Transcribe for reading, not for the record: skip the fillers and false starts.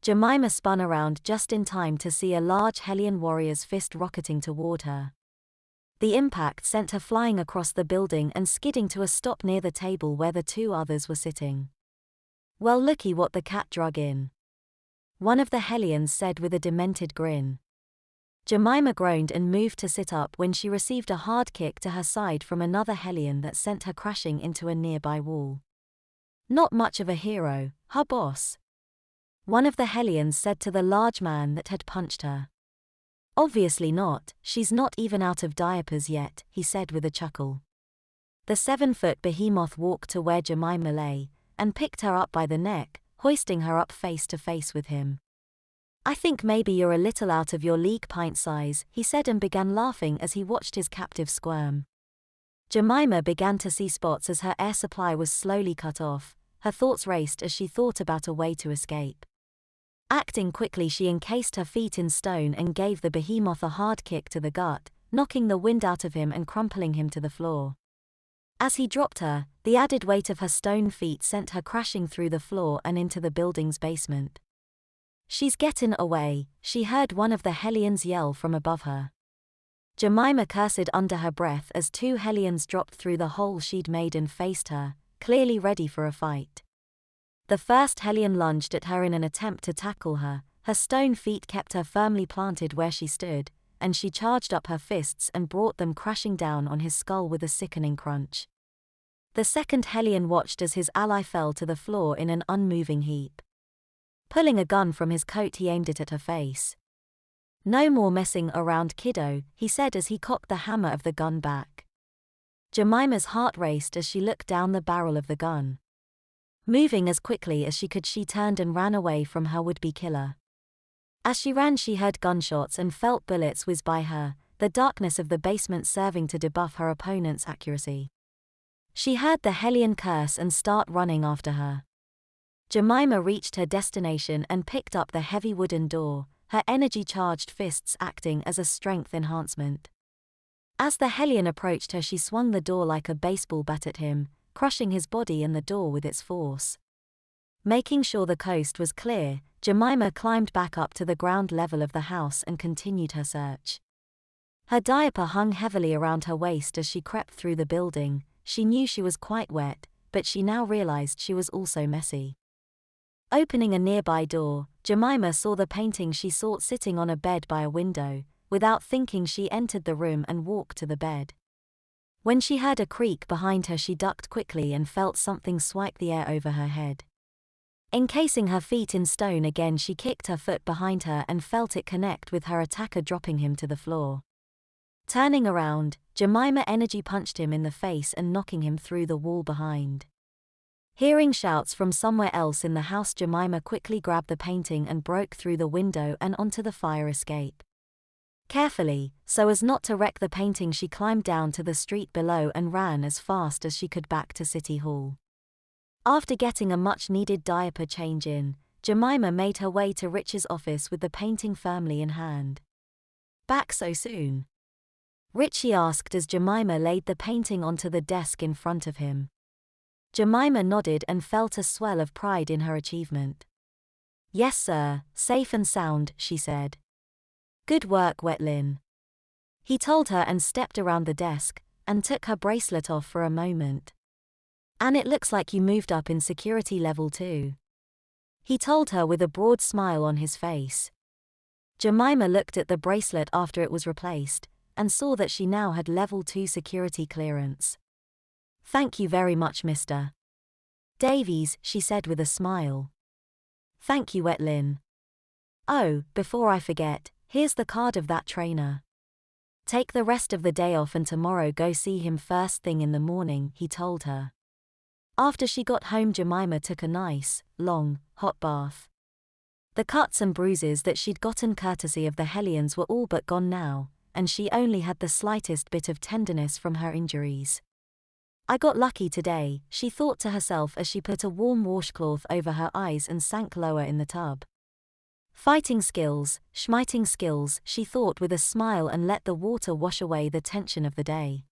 Jemima spun around just in time to see a large Hellion warrior's fist rocketing toward her. The impact sent her flying across the building and skidding to a stop near the table where the two others were sitting. "Well, looky what the cat drug in," one of the Hellions said with a demented grin. Jemima groaned and moved to sit up when she received a hard kick to her side from another Hellion that sent her crashing into a nearby wall. "Not much of a hero, huh, boss?" one of the Hellions said to the large man that had punched her. "Obviously not, she's not even out of diapers yet," he said with a chuckle. The 7-foot behemoth walked to where Jemima lay, and picked her up by the neck, hoisting her up face to face with him. "I think maybe you're a little out of your league pint size," he said, and began laughing as he watched his captive squirm. Jemima began to see spots as her air supply was slowly cut off. Her thoughts raced as she thought about a way to escape. Acting quickly, she encased her feet in stone and gave the behemoth a hard kick to the gut, knocking the wind out of him and crumpling him to the floor. As he dropped her, the added weight of her stone feet sent her crashing through the floor and into the building's basement. "She's gettin' away," she heard one of the Hellions yell from above her. Jemima cursed under her breath as 2 Hellions dropped through the hole she'd made and faced her, clearly ready for a fight. The first Hellion lunged at her in an attempt to tackle her. Her stone feet kept her firmly planted where she stood, and she charged up her fists and brought them crashing down on his skull with a sickening crunch. The second Hellion watched as his ally fell to the floor in an unmoving heap. Pulling a gun from his coat, he aimed it at her face. "No more messing around, kiddo," he said as he cocked the hammer of the gun back. Jemima's heart raced as she looked down the barrel of the gun. Moving as quickly as she could, she turned and ran away from her would-be killer. As she ran, she heard gunshots and felt bullets whiz by her, the darkness of the basement serving to debuff her opponent's accuracy. She heard the Hellion curse and start running after her. Jemima reached her destination and picked up the heavy wooden door, her energy-charged fists acting as a strength enhancement. As the Hellion approached her, she swung the door like a baseball bat at him, crushing his body and the door with its force. Making sure the coast was clear, Jemima climbed back up to the ground level of the house and continued her search. Her diaper hung heavily around her waist as she crept through the building. She knew she was quite wet, but she now realized she was also messy. Opening a nearby door, Jemima saw the painting she sought sitting on a bed by a window. Without thinking, she entered the room and walked to the bed. When she heard a creak behind her, she ducked quickly and felt something swipe the air over her head. Encasing her feet in stone again, she kicked her foot behind her and felt it connect with her attacker, dropping him to the floor. Turning around, Jemima energy punched him in the face and knocking him through the wall behind. Hearing shouts from somewhere else in the house, Jemima quickly grabbed the painting and broke through the window and onto the fire escape. Carefully, so as not to wreck the painting, she climbed down to the street below and ran as fast as she could back to City Hall. After getting a much-needed diaper change in, Jemima made her way to Rich's office with the painting firmly in hand. "Back so soon?" Richie asked as Jemima laid the painting onto the desk in front of him. Jemima nodded and felt a swell of pride in her achievement. "Yes sir, safe and sound," she said. "Good work, Lynn," he told her and stepped around the desk and took her bracelet off for a moment. "And it looks like you moved up in security level too," he told her with a broad smile on his face. Jemima looked at the bracelet after it was replaced and saw that she now had level 2 security clearance. "Thank you very much, Mr. Davies," she said with a smile. "Thank you, Lynn. Oh, before I forget, here's the card of that trainer. Take the rest of the day off and tomorrow go see him first thing in the morning," he told her. After she got home, Jemima took a nice, long, hot bath. The cuts and bruises that she'd gotten courtesy of the Hellions were all but gone now, and she only had the slightest bit of tenderness from her injuries. "I got lucky today," she thought to herself as she put a warm washcloth over her eyes and sank lower in the tub. "Fighting skills, schmiting skills," she thought with a smile and let the water wash away the tension of the day.